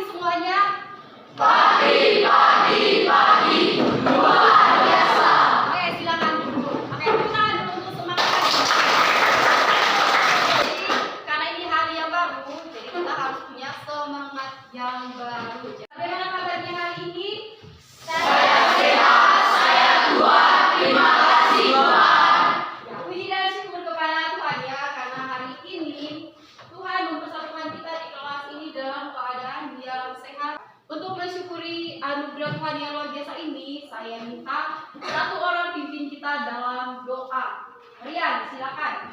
semuanya? Pagi, luar biasa. Oke, silakan duduk. Oke, kita dulu untuk semangat. Jadi, karena ini hari yang baru, jadi kita harus punya semangat yang baru. Bagaimana kabarnya hari ini? Saya sehat, saya kuat. Terima kasih Tuhan. Ya, puji dan syukur kepada Tuhan ya, karena hari ini Tuhan mempersatukan kita di kelas ini dalam keadaan yang sehat. Untuk mensyukuri anugerah Tuhan yang luar biasa ini, saya minta satu orang pimpin kita dalam doa. Rian, silakan.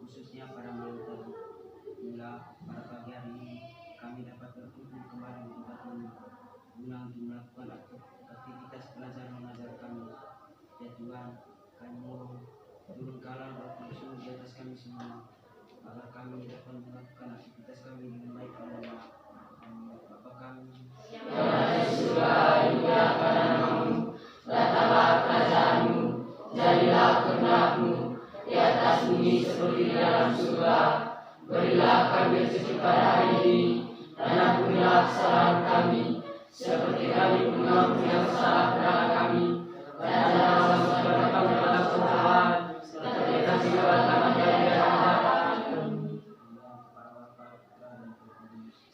Khususnya pada malam tadi, hingga pada pagi hari ini kami dapat berkumpul kembali di tempat ini guna untuk melakukan aktivitas belajar mengajar kami. Ya Tuhan, kami mohon turunkanlah Roh Kudus di atas kami semua, agar kami dapat melakukan aktivitas kami dengan baik. Bapa kami Yang ada di surga, dimuliakan namamu, datanglah kerajaanmu, jadilah kehendak-mu di atas bumi seperti di dalam surga. Berilah kami rezeki pada hari ini, dan ampunilah kesalahan kami, seperti kami pun mengampuni yang salah kepada kami. Dan jangan masuk kepada kami dalam pencobaan, tetapi kami bebaskan dari jahat.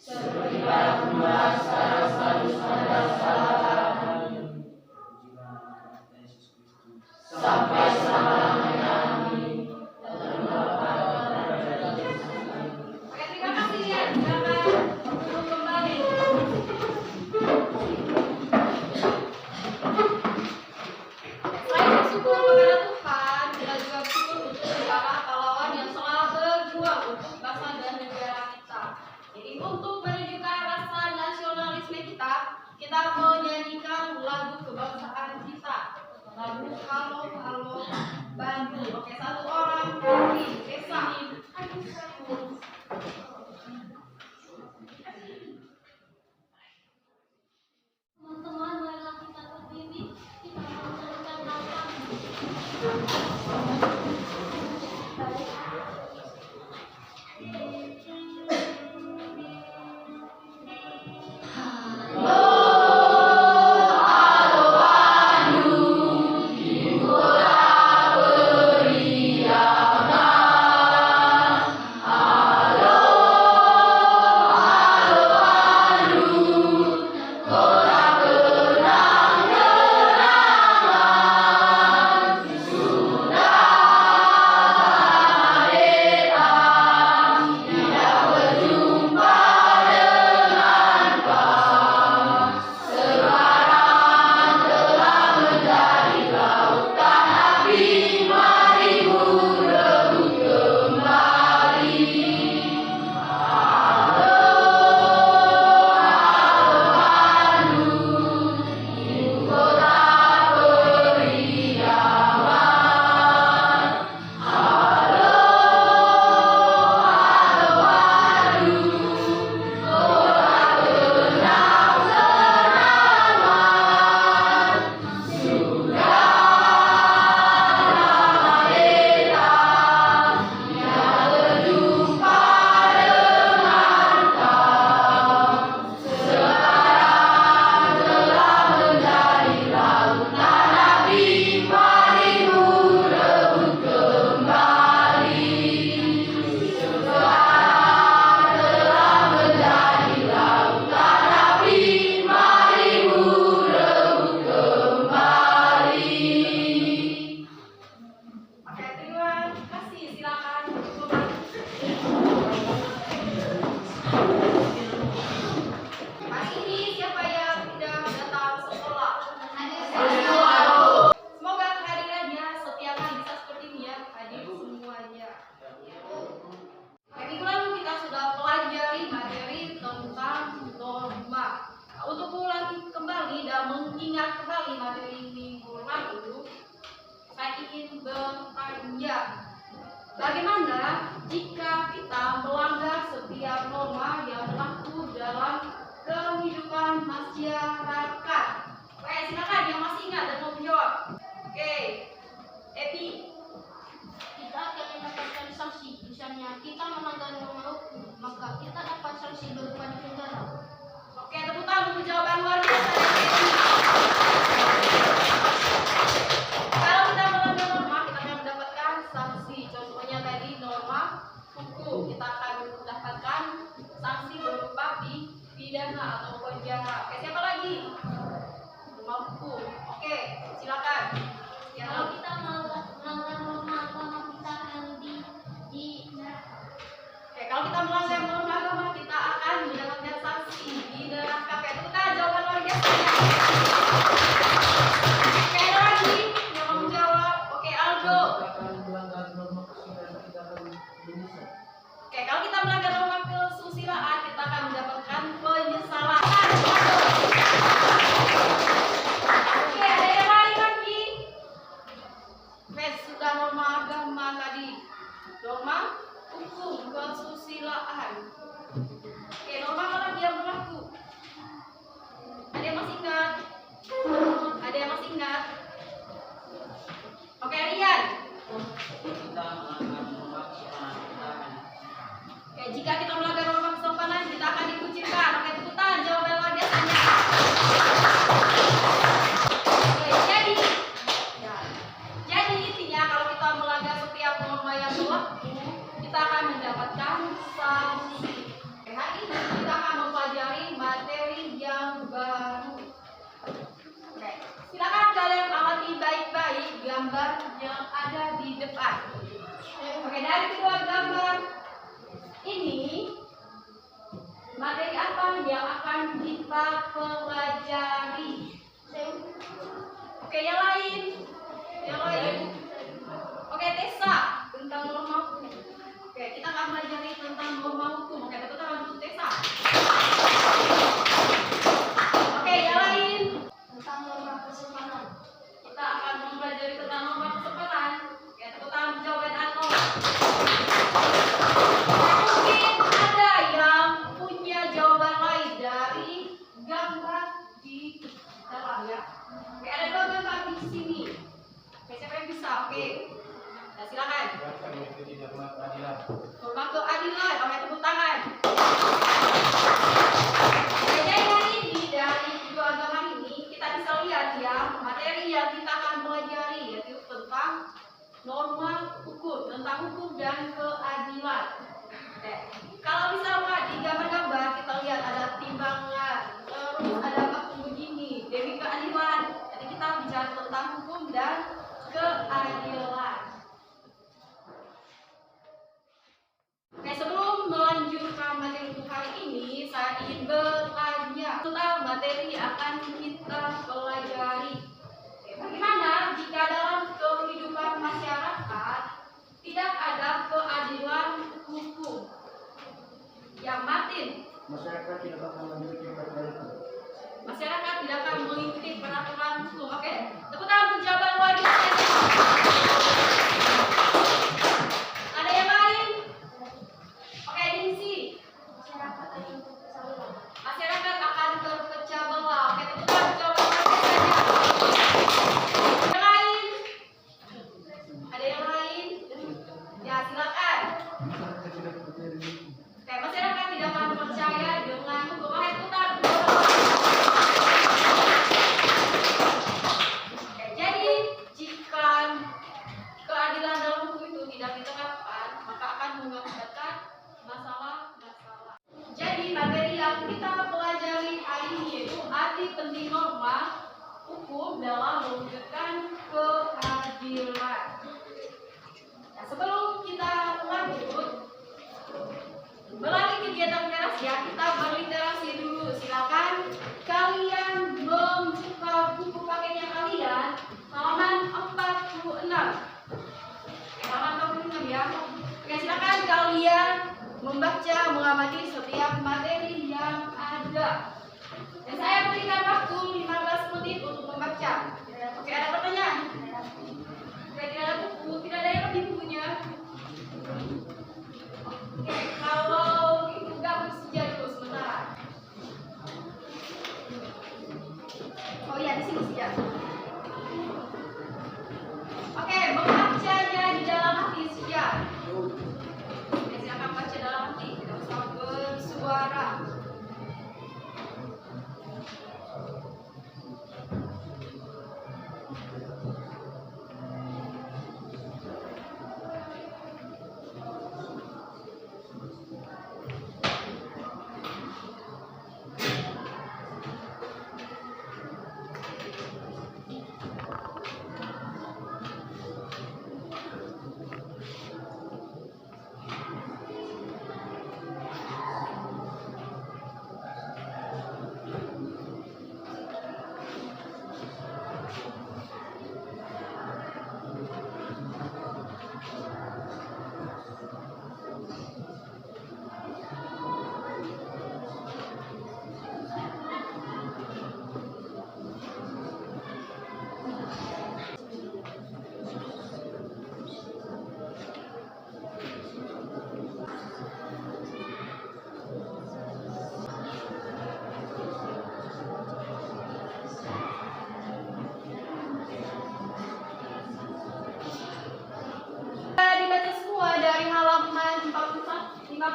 Seperti pada permulaan, sekarang, selalu, sepanjang segala kami, sampai selama-lamanya. Oke, terima kasih Rian. Silakan duduk kembali. Selain bersyukur kepada Tuhan, kita juga bersyukur untuk para pahlawan yang telah berjuang untuk bangsa dan negara kita. Jadi untuk menunjukkan rasa nasionalisme kita, kita menyanyikan lagu kebangsaan kita. Lagu Halo Halo Bandung. Oke, satu orang dari desa. Teman-teman, marilah kita berdiri, kita mengucapkan nama. Halo Ya, bagaimana jika kita melanggar setiap norma yang berlaku dalam kehidupan masyarakat? Oke, silakan yang masih ingat dan mau menjawab. Oke, Epi. Kita akan mendapatkan sanksi. Misalnya kita melanggar norma hukum, maka kita dapat sanksi berupa penjara. Oke, tepuk tangan untuk jawaban luar biasa dari Epi. Kalau kita melanggar norma, kita akan mendapatkan sanksi. Contohnya tadi norma hukum, kita akan mendapatkan sanksi berupa pidana atau penjara. Oke, siapa lagi? Norma hukum. Oke, silakan. Kalau kita melanggar norma agama, kita akan Oke, kalau kita melanggar norma agama, kita akan mendapatkan sanksi di neraka. Oke, tepuk tangan jawaban luar biasa. Oke, ada lagi yang mau menjawab? Oke, Aldo. Oke, kalau kita melanggar norma kesusilaan, kita akan mendapatkan penyesalan. Oke, ada yang lain lagi? Oke, sudah norma agama tadi, norma hukum kesusilaan. Oke, norma apa lagi yang berlaku? Ada yang masih ingat? Ada yang masih ingat? Oke, Rian. Kita melanggar norma kesopanan, kita akan Oke, jika kita melanggar norma kesopanan, kita akan dikucilkan. Oke, tepuk tangan jawaban luar biasanya. Oke, jadi intinya kalau kita melanggar setiap norma yang berlaku, kita akan mendapatkan sanksi. Oke, hari ini kita akan mempelajari materi yang baru. Oke, silakan kalian amati baik-baik gambar yang ada di depan. Oke, dari kedua gambar ini materi apa yang akan kita pelajari? Oke, yang lain. Oke, Tessa tentang norma hukum. Oke, kita akan pelajari tentang norma hukum. Oke, tepuk tangan untuk Tessa. Oke, yang lain tentang norma kesopanan. kita akan mempelajari tentang norma kesopanan. Oke, tepuk tangan jawaban Anno. Mungkin ada yang punya jawaban lain dari gambar di dalam ya. Oke, ada dua gambar di sini. Oke, siapa yang bisa? Oke, nah, silakan. Norma keadilan. Oke, tepuk tangan. Oke, jadi hari ini dari kedua agama ini kita bisa lihat ya materi yang kita akan pelajari yaitu tentang norma hukum, tentang hukum dan keadilan. Oke, kalau misalnya di gambar-gambar kita lihat ada timbangan, terus ada patung begini, dewi keadilan. Jadi kita bicara tentang hukum dan keadilan. Oke, sebelum melanjutkan materi untuk hari ini, saya ingin bertanya tentang materi yang akan kita pelajari. Oke, bagaimana jika dalam kehidupan masyarakat tidak ada keadilan hukum? Yang Martin, Masyarakat tidak akan mengikuti peraturan hukum. masyarakat tidak akan mengikuti peraturan hukum. Oke, tepuk tangan untuk jawaban luar biasa. Ada yang lain? Oke, Dinsi. Masyarakat akan terpecah belah. Oke, tepuk tangan untuk jawaban luar biasa. Yang lain? Ada yang lain? Ya, silakan. Oke, masyarakat tidak akan percaya dengan hukum. Oke, tepuk tangan untuk jawaban luar biasa. Oke, jadi jika keadilan dalam hukum itu tidak ditegakkan, maka akan mengakibatkan masalah-masalah. Jadi materi yang kita pelajari hari ini yaitu arti penting norma hukum dalam mewujudkan keadilan. Nah, sebelum kita lanjut melalui kegiatan literasi ya, kita berliterasi dulu. Silakan kalian membuka buku pakainya kalian halaman 46. Halaman 46 ya. Oke, silakan kalian membaca, mengamati setiap materi yang ada. Dan saya berikan waktu 15 menit untuk membaca. Oke, ada pertanyaan? Oke, tidak ada buku, tidak ada yang lebih buku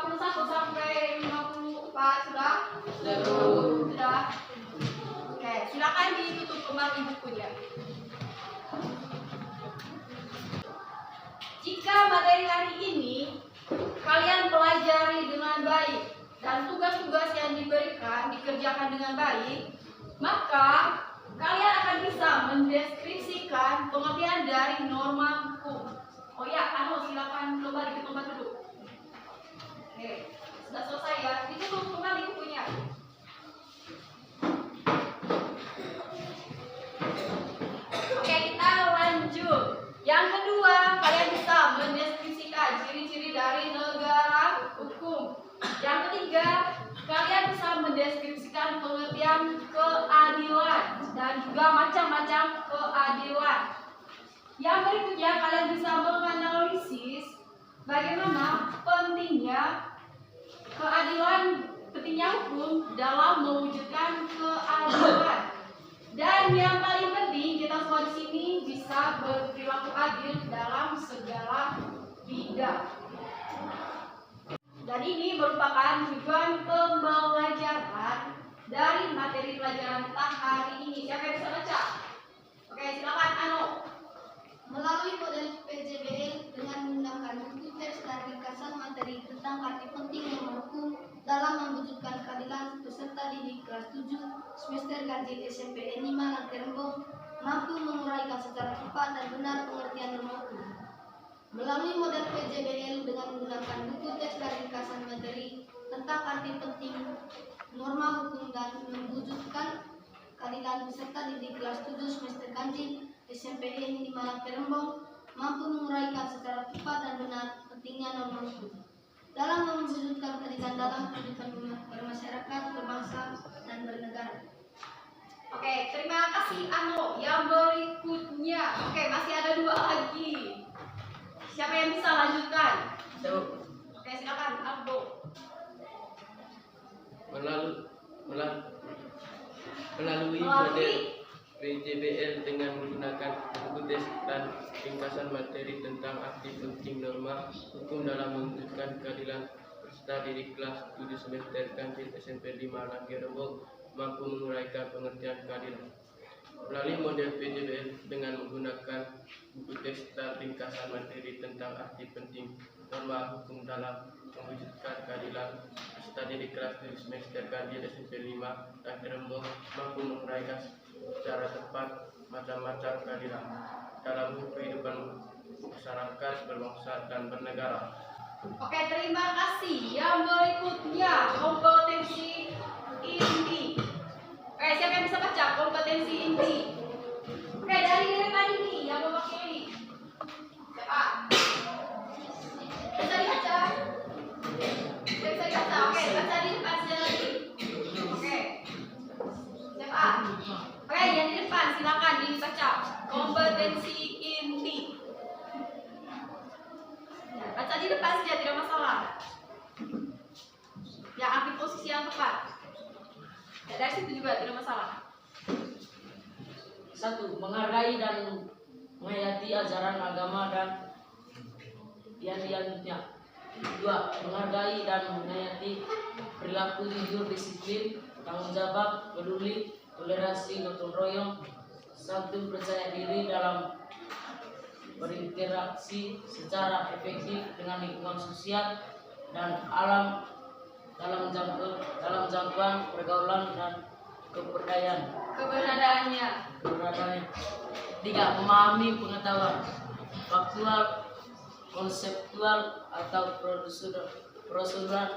51 sampai 54 sudah? Sudah. Oke, silakan ditutup kembali bukunya. Jika materi hari ini kalian pelajari dengan baik dan tugas-tugas yang diberikan dikerjakan dengan baik, maka kalian akan bisa mendeskripsikan pengertian dari norma hukum. Oh ya, silakan kembali ke tempat duduk. Oke, sudah selesai ya. Ditutup kembali bukunya. Oke, kita lanjut. Yang kedua, kalian bisa mendeskripsikan ciri-ciri dari negara hukum. Yang ketiga, kalian bisa mendeskripsikan pengertian keadilan dan juga macam-macam keadilan. Yang berikutnya, kalian bisa menganalisis bagaimana pentingnya keadilan, pentingnya hukum dalam mewujudkan keadilan. Dan yang paling penting, kita semua di sini bisa berperilaku adil dalam segala bidang. Dan ini merupakan tujuan pembelajaran dari materi pelajaran kita hari ini. Siapa yang bisa baca? Oke, silakan Ano. Melalui model PJBL dengan menggunakan buku teks dan ringkasan materi tentang arti penting norma hukum dalam mewujudkan keadilan, peserta didik kelas 7 semester ganjil SMP 5 Langkerembong mampu menguraikan secara tepat dan benar pengertian norma hukum. Melalui model PJBL dengan menggunakan buku teks dan ringkasan materi tentang arti penting norma hukum dan mewujudkan keadilan, peserta didik kelas 7 semester ganjil SMP 5 Langkerembong mampu menguraikan secara tepat dan benar pentingnya norma hukum dalam mewujudkan keadilan dalam kehidupan bermasyarakat, berbangsa, dan bernegara. Oke, terima kasih Ano. Yang berikutnya, oke, masih ada 2 lagi. Siapa yang bisa lanjutkan? Oke, silakan Aldo. Melalui model PJBL dengan menggunakan buku teks dan ringkasan materi tentang arti penting norma hukum dalam mewujudkan keadilan, peserta didik kelas 7 semester ganjil SMP 5 Langkerembong mampu menguraikan pengertian keadilan. Melalui model PJBL dengan menggunakan buku teks dan ringkasan materi tentang arti penting norma hukum dalam mewujudkan keadilan, peserta didik kelas 7 semester ganjil SMP 5 Langkerembong mampu menguraikan secara tepat macam-macam keadilan dalam kehidupan masyarakat, berbangsa, dan bernegara. Oke, terima kasih. Yang berikutnya, kompetensi inti. Oke, siapa yang bisa baca kompetensi inti? Oke, dari depan ini yang mewakili. Siapa? Bisa dibaca? Bisa dibaca. Oke, baca di depan saja lagi. Oke. Siapa? Oke, yang di depan silakan dibaca kompetensi inti. Ya, baca di depan saja, tidak masalah. Ya, ambil posisi yang tepat. Ya, dari situ juga tidak masalah. 1. Menghargai dan menghayati ajaran agama dan yang dianutnya. 2. Menghargai dan menghayati perilaku jujur, disiplin, tanggung jawab, peduli, toleransi, gotong royong. 1. Percaya diri dalam berinteraksi secara efektif dengan lingkungan sosial dan alam dalam jangkauan pergaulan dan Keberadaannya. 3. Memahami pengetahuan faktual, konseptual, atau prosedural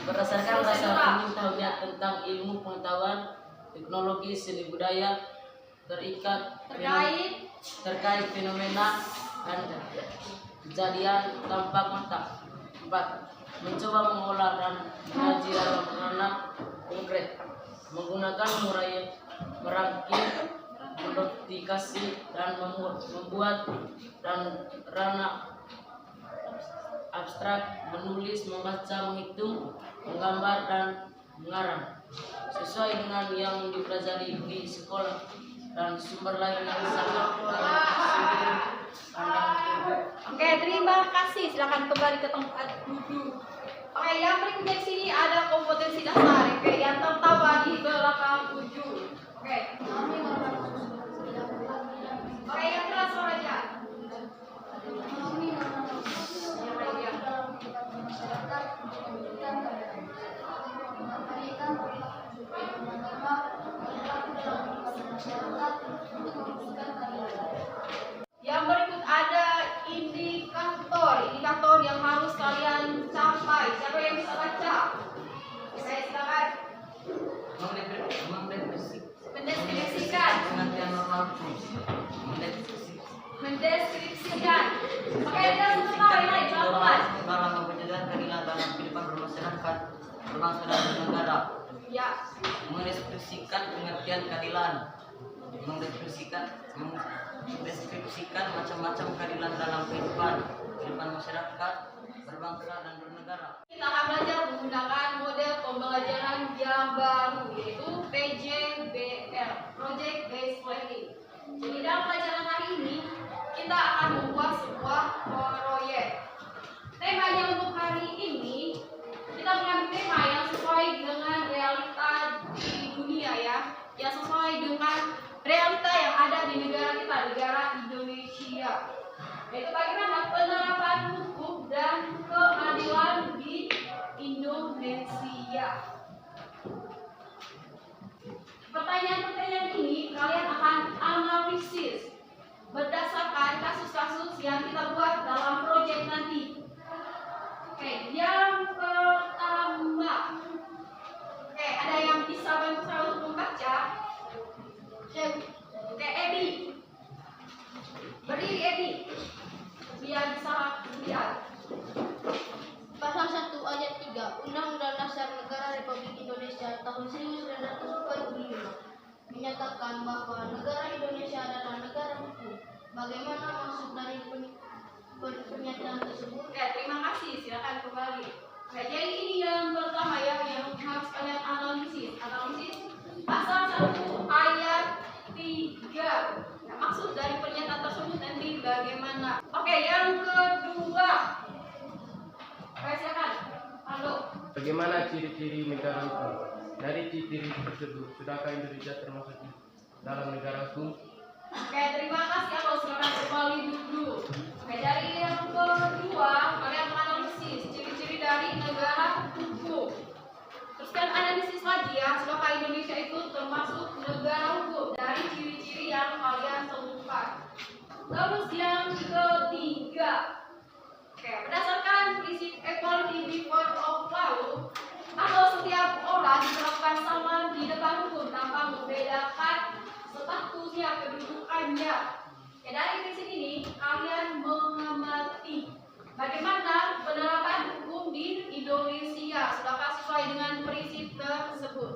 berdasarkan rasa ingin tahunya tentang ilmu pengetahuan, teknologi, seni budaya terkait fenomena dan kejadian tampak mata. 4. Mencoba mengolah dan mengaji dalam ranah konkret, menggunakan merangkum, mendoktrikasi, dan membuat dan ranah abstrak, menulis, membaca, menghitung, menggambar, dan mengarang sesuai dengan yang dipelajari di sekolah dan sumber lain yang sangat dalam sudut pandang. Oke, terima kasih. Silakan silakan kembali ke tempat duduk. Oke, yang berikutnya di sini ada kompetensi dasar. Oke, yang tertaba di belakang ujung. Oke. Oke, yang keras saja. Yang berikut ada indikator yang harus kalian capai. Siapa yang bisa baca? Saya silakan. Mendeskripsikan. Mendeskripsikan. Oke, kita semua ini pelan-pelan. Dalam mewujudkan keadilan dalam kehidupan bermasyarakat, berbangsa dan bernegara. Ya. Mendeskripsikan pengertian keadilan. Mendeskripsikan macam-macam keadilan dalam kehidupan masyarakat, berbangsa dan bernegara. Kita akan belajar menggunakan model pembelajaran yang baru, yaitu PJBL, Project Based Learning. Jadi dalam pelajaran hari ini kita akan membuat sebuah proyek. Temanya untuk hari ini kita mengambil tema yang sesuai dengan realita di dunia ya, yang sesuai dengan realita yang ada di negara kita, negara Indonesia. Yaitu bagaimana penerapan hukum dan keadilan di Indonesia. Pertanyaan-pertanyaan ini kalian akan analisis berdasarkan kasus-kasus yang kita buat dalam proyek nanti. Oke, yang pertama. Oke, ada yang bisa bantu saya untuk membaca? Oke, Ebi. Berdiri Ebi. Biar bisa lihat. Pasal 1 ayat 3 Undang-Undang Dasar Negara Republik Indonesia tahun 1945 menyatakan bahwa negara Indonesia adalah negara hukum. Bagaimana maksud dari pernyataan tersebut? Oke, terima kasih. Silakan kembali. Oke, jadi ini yang pertama ya, yang harus kalian analisis. Analisis pasal 1 ayat 3. Nah, maksud dari pernyataan tersebut nanti bagaimana? Oke, yang kedua. Oke, silakan. Halo. Bagaimana ciri-ciri negara hukum? Dari ciri-ciri tersebut, sudahkah Indonesia termasuk dalam negara hukum? Oke, terima kasih. Halo, silakan kembali duduk. Oke, dari yang kedua, kalian menganalisis ciri-ciri dari negara hukum. Terus kalian analisis lagi ya, sudahkah Indonesia itu termasuk negara hukum dari ciri-ciri yang kalian temukan. Terus yang ketiga, oke, berdasarkan prinsip equality before of law, atau setiap orang diperlakukan sama di depan hukum tanpa membedakan statusnya, kedudukannya. Ya, dari prinsip ini kalian mengamati bagaimana penerapan hukum di Indonesia. Sudahkah sesuai dengan prinsip tersebut?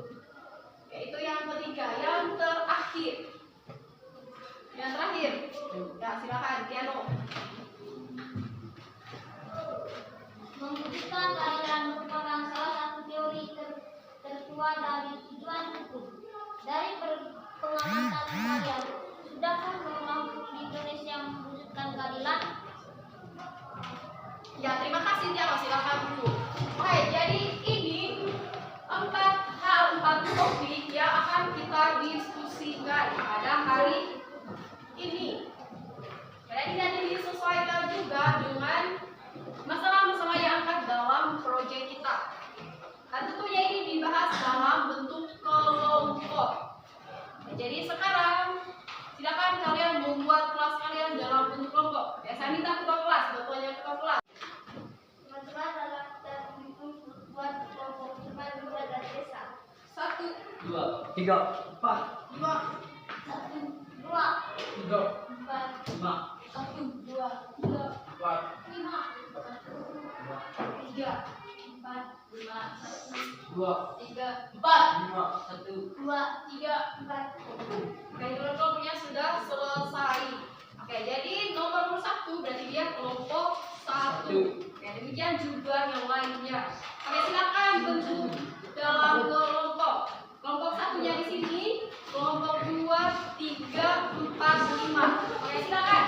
Yaitu yang ketiga, yang terakhir. Yang terakhir, ya silakan Tiano. Memutuskan keadilan merupakan salah satu teori tertua dari tujuan hukum. Dari pengamatan kalian, sudahkah norma hukum di Indonesia mewujudkan keadilan? Ya, terima kasih Tiano, silakan dulu. Oke, jadi ini 4 hal, 4 topik yang akan kita diskusikan pada hari ini. Dan ini nanti disesuaikan juga dengan masalah-masalah yang akan dalam proyek kita. Dan tentunya ini dibahas dalam bentuk kelompok. Jadi sekarang silakan kalian membuat kelas kalian dalam bentuk kelompok. Ya, saya minta ketua kelas, ketuanya ketua kelas. Teman-teman dalam kita membuat kelompok teman muda dan desa. 1, 2, 3, 4, 2, 1, 2, 3, 4, 5, 1, 2, 3, 4, 5, 3, 4, 5, 2, 3, 4. 5, 1, 2, 3, 4. Oke, kelompoknya sudah selesai. Oke, jadi nomor 1 berarti dia kelompok 1. Oke, demikian juga yang lainnya. Oke, silakan bentuk dalam kelompok. Kelompok satunya di sini, kelompok 2, 3, 4, 5. Oke, silakan.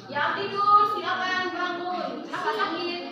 Yang tidur silakan bangun. Kenapa sakit?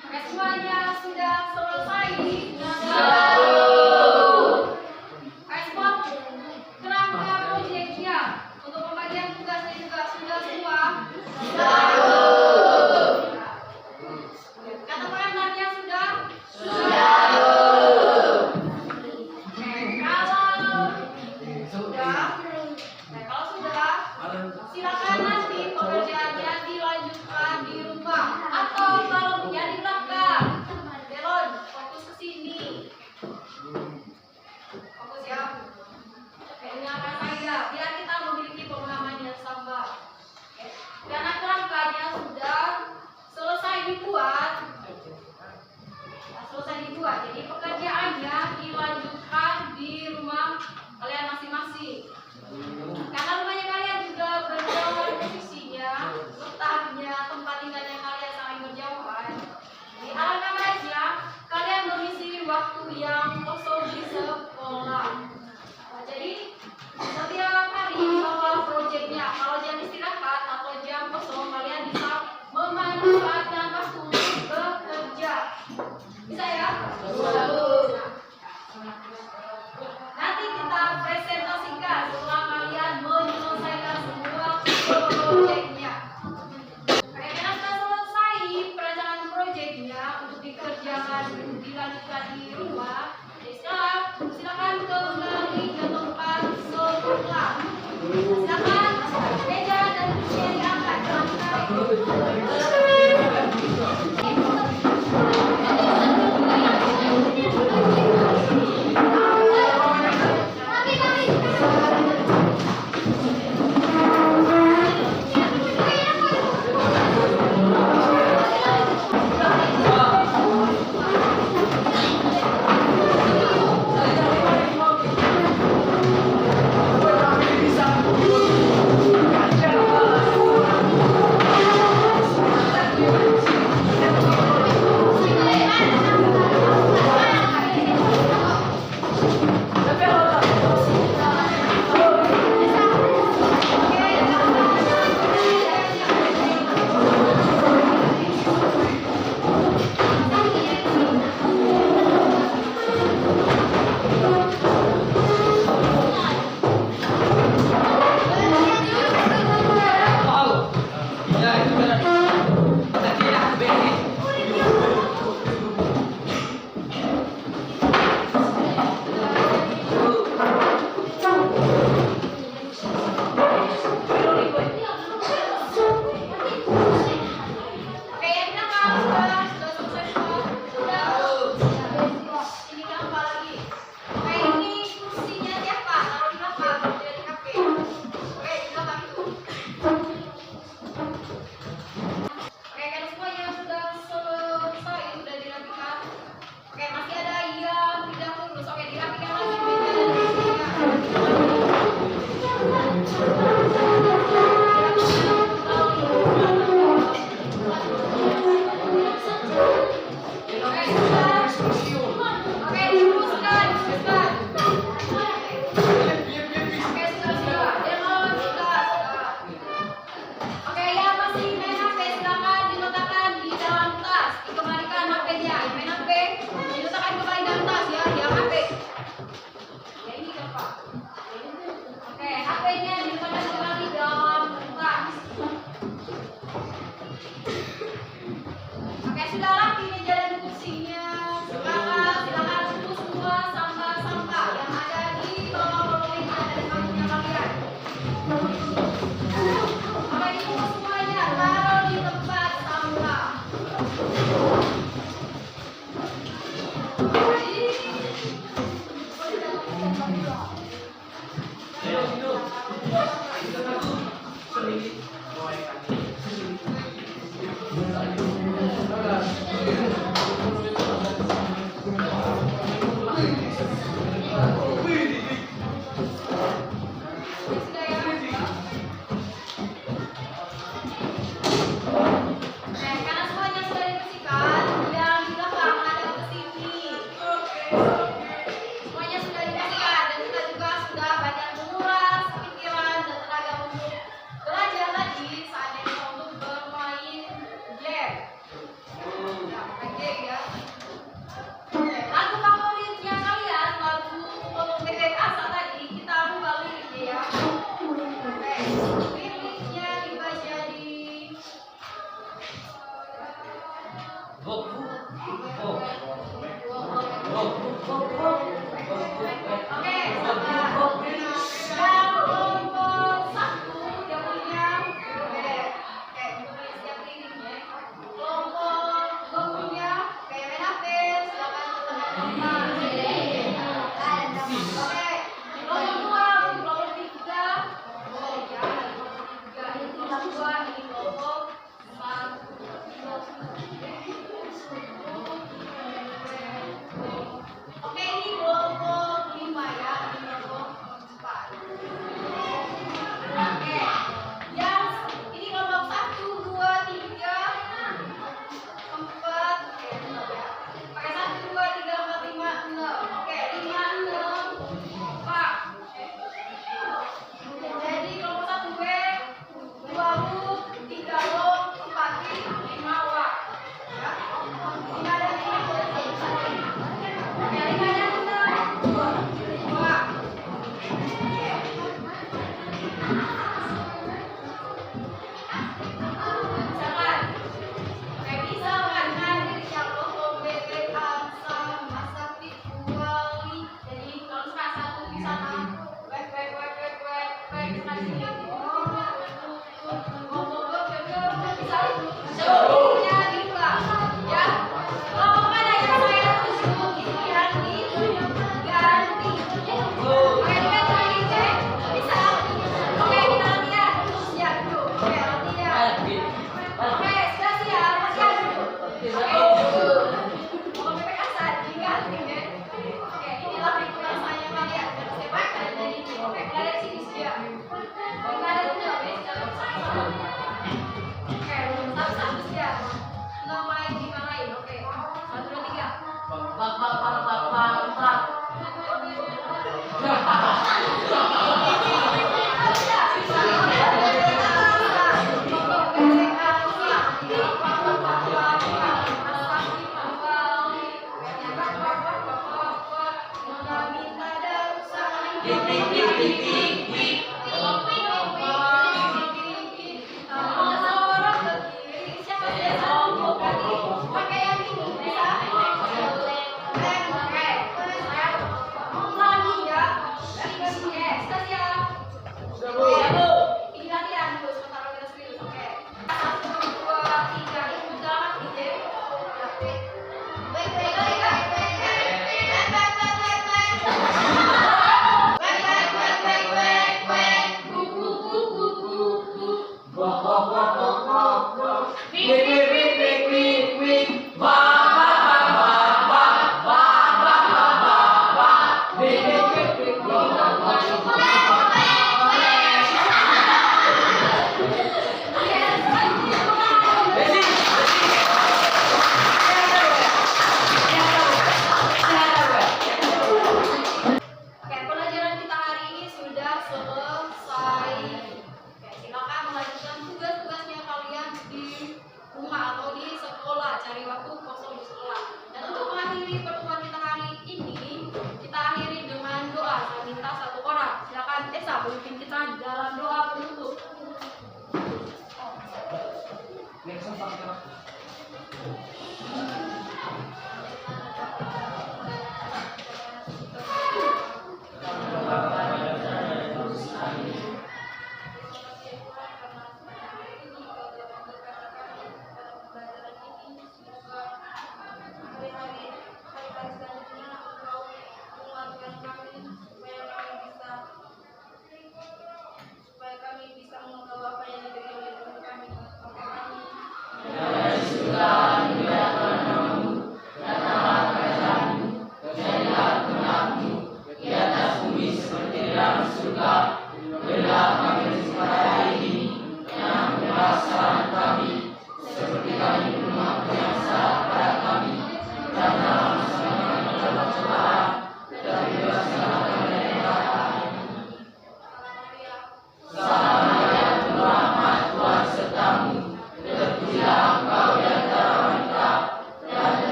Oke, semuanya sudah selesai. Respon kerangka proyeknya untuk pembagian tugasnya juga sudah semua. Kata pengantarnya sudah. Oke, kalau sudah, silakan nanti pekerjaannya dilanjutkan di rumah atau kalau ya di belakang. Belon, fokus ke sini. Fokus ya. Oke, dengarkan saya biar kita memiliki pemahaman yang sama. Oke. Karena kerangkanya sudah selesai dibuat. Jadi pekerjaannya dilanjutkan di rumah kalian masing-masing. Karena rumahnya kalian juga berjauhan posisinya, letaknya, tempat tinggalnya kalian saling berjauhan. Di alangkah baiknya kalian mengisi waktu yang kosong di sekolah. Jadi setiap hari di awal proyeknya, kalau jam istirahat atau jam kosong kalian bisa memanfaatkan waktu untuk bekerja. Bisa ya? Nanti kita presentasikan setelah kalian menyelesaikan semua proyeknya. Oke, karena sudah selesai perencanaan proyeknya untuk dikerjakan dilanjutkan di rumah. Jadi sekarang silakan kembali ke tempat sekolah. Silakan meja dan kursi diangkat ke lantai. HP-nya diletakkan kembali dalam tas. Sudah ya? Karena semuanya sudah dibersihkan, yang di belakang ada ke sini. Semuanya sudah dibersihkan dan kita juga sudah banyak menguras pikiran dan tenaga untuk belajar lagi seandainya untuk bermain game. Ya, main game ya. Lagu favoritnya kalian, lagu bebek asa tadi, kita buka liriknya ya. Oke, liriknya dibaca di Oke, sabar. Yang kelompok satu yang punya oke, tulis yang liriknya. Kelompok dua punya main HP, silakan teman-teman. Oke, kelompok dua, kelompok tiga. Oh ya, kelompok tiga ini kelompok dua, ini kelompok Oke, ini kelompok 5 ya, ini kelompok 4. Oke, yang ini kelompok 1, 2, 3, 4. Oke, bentar ya. Pakai 1, 2, 3, 4, 5, 6. Oke, 5, 6, 4. Jadi kelompok 1 W, 2 U, 3 O, 4 I, 5 W. Ya. 5 dan 5 boleh satu-satu. Oke, 5 dan 6, 2. Misalkan, kayak misalkan hadir yang kelompok bebek angsa masak kecuali. Jadi kalau misalkan satu di sana, wek misalkan di sini. Kelompok bebek bisa sebelumnya diubah, ya. Kelompok mana yang saya tuju itu yang diganti. Oke, diganti lagi, bisa. Oke, kita latihan dulu, siap dulu. Oke, latihan. Oke, sudah siap, latihan dulu. Oke, kelompok bebek angsa diganti, ya. Oke, inilah lingkungan saya kalian. Jangan saya pakai dari ini. Oke, mulai dari sini siap. 5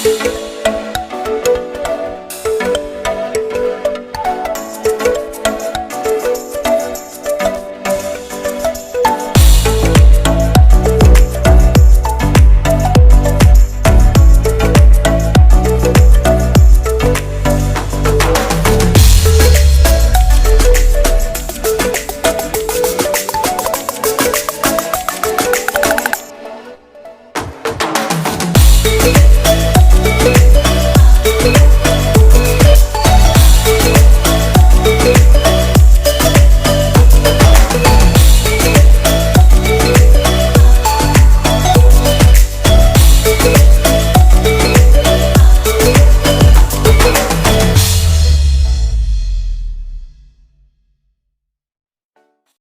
Thank you.